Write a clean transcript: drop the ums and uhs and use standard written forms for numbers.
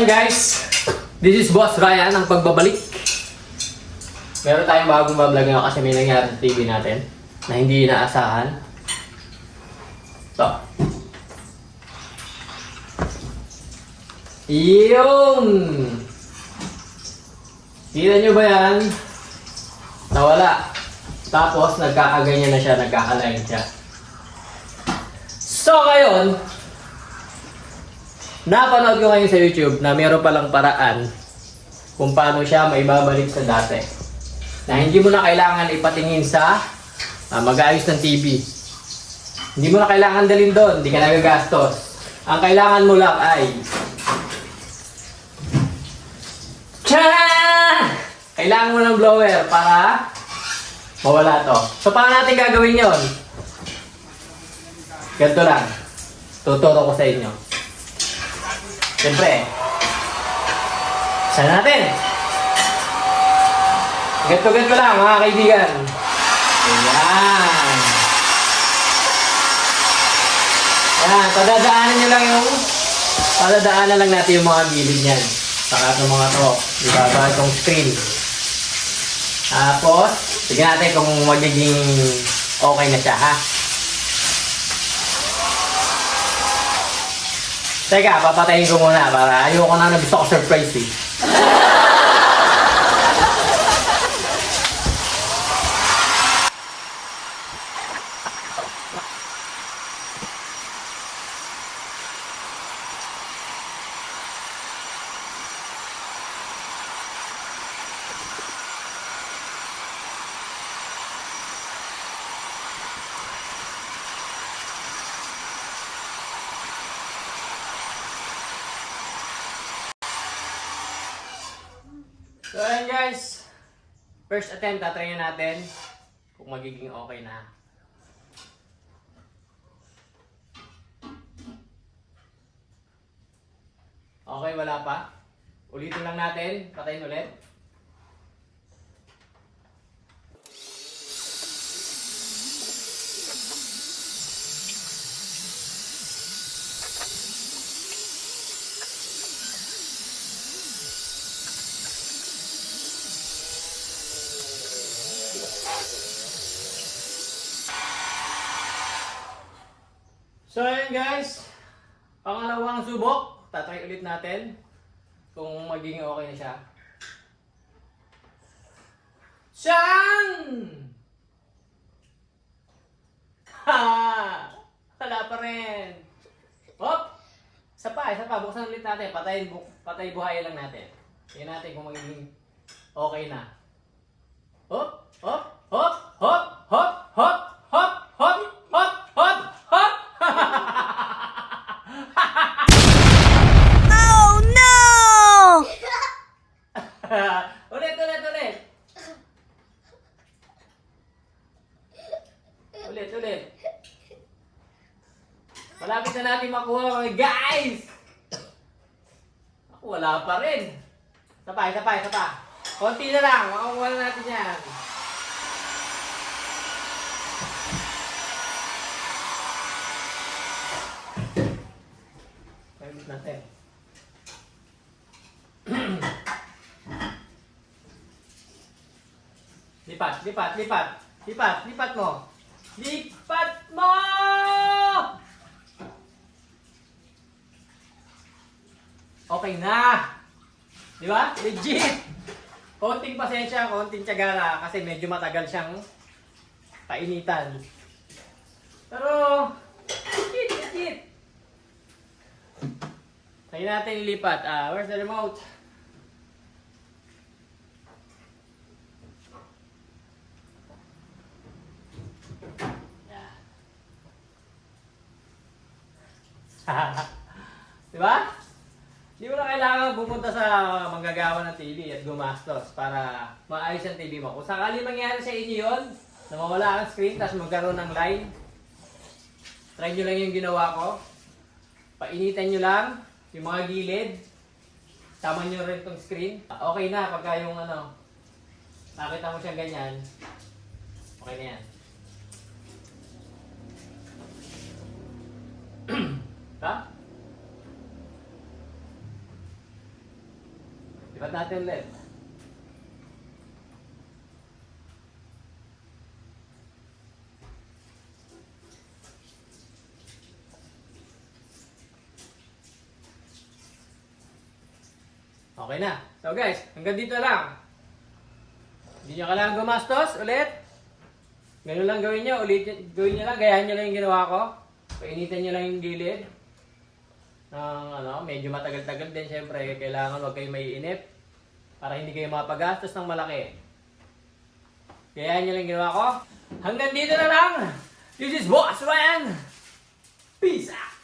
Guys, this is Boss Ryan ang pagbabalik. Meron tayong bagong vlog ngayon kasi may nangyari sa TV natin na hindi inaasahan. Ito. Yung! Kita nyo ba yan? Nawala. Tapos nagkakaganyan na siya, nagkakalain siya. So ngayon, napanood ko ngayon sa YouTube na meron palang paraan kung paano siya maibabalik sa dati. Na hindi mo na kailangan ipatingin sa mag-aayos ng TV. Hindi mo na kailangan dalhin doon, hindi ka nagagastos. Ang kailangan mo lang ay kailangan mo ng blower para mawala to. So paano natin gagawin yon? Ganito lang. Tuturo ko sa inyo. Siyempre, saan natin? Ganito lang mga kaibigan. Ayan. Ayan, padadaanan lang natin yung mga gilid niyan. Saka itong mga to, ibaba itong screen. Tapos, tignan natin kung magiging okay na siya, ha? Teka, papatayin ko muna para ayoko na gusto ko surprise eh. So ayan guys, first attempt, tatrayin natin kung magiging okay na. Okay, wala pa. Ulitin lang natin, patayin ulit. So ayan guys, pangalawang subok, tatry ulit natin kung magiging okay na siya. Siyang! Ha! Wala pa rin. Hop! Isa pa, buksan ulit natin, patay buhayin lang natin. Tingnan natin kung magiging okay na. Hop! Hop! Hop! Hop! Hop! Hop! Hop! Hop! Hop! Hop! Hop! Oh no! Ulit. Malapit na natin makuha mga guys! Ako, wala pa rin. Isa pa. Konti na lang, makukuha na natin yan. Pagkakit natin. Lipat mo. Lipat mo! Okay na. Di ba? Legit. Konting pasensya, konting tiyaga na kasi medyo matagal siyang painitan. Pero, legit. Tayo natin ilipat. Where's the remote? Diba? Hindi mo na kailangan pumunta sa manggagawa ng TV at gumastos para maayos ang TV mo. Kung sakali mangyari sa inyo yun, na mawala ang screen tapos magkaroon ng line, try nyo lang yung ginawa ko. Painitan nyo lang yung mga gilid. Tama nyo rin itong screen. Okay na pagka yung nakita mo siyang ganyan. Okay na yan. Ha? Lipat natin ulit. Okay na. So guys, hanggang dito lang. Hindi nyo kailangan gumastos ulit. Ganun lang gawin nyo. Gawin nyo lang. Gayahin nyo lang yung ginawa ko. Painitan nyo lang yung gilid. Medyo matagal-tagal din. Siyempre, kailangan huwag kayo maiinip. Para hindi kayo mapagastos ng malaki. Gayahin nyo lang yung ginawa ko. Hanggang dito na lang. This is Boss Ryan. Peace out.